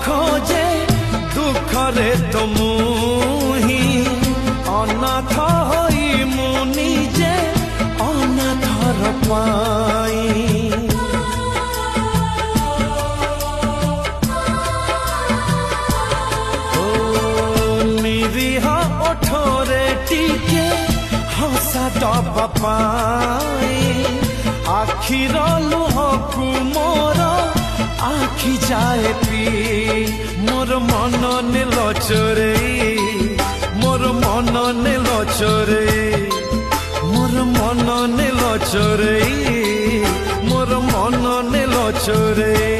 खोजे दुखरे तो मुही अनाथ होई मु निजे अनाथर पाई निरीह ओठरे टिके हंसा दबा पाई आखिर लुहकु मोर आखि जाए पी मोर मन नेल चोरे मोर मन नेल चोरे मोर मन नेल चोरे मोर मन नेल चोरे।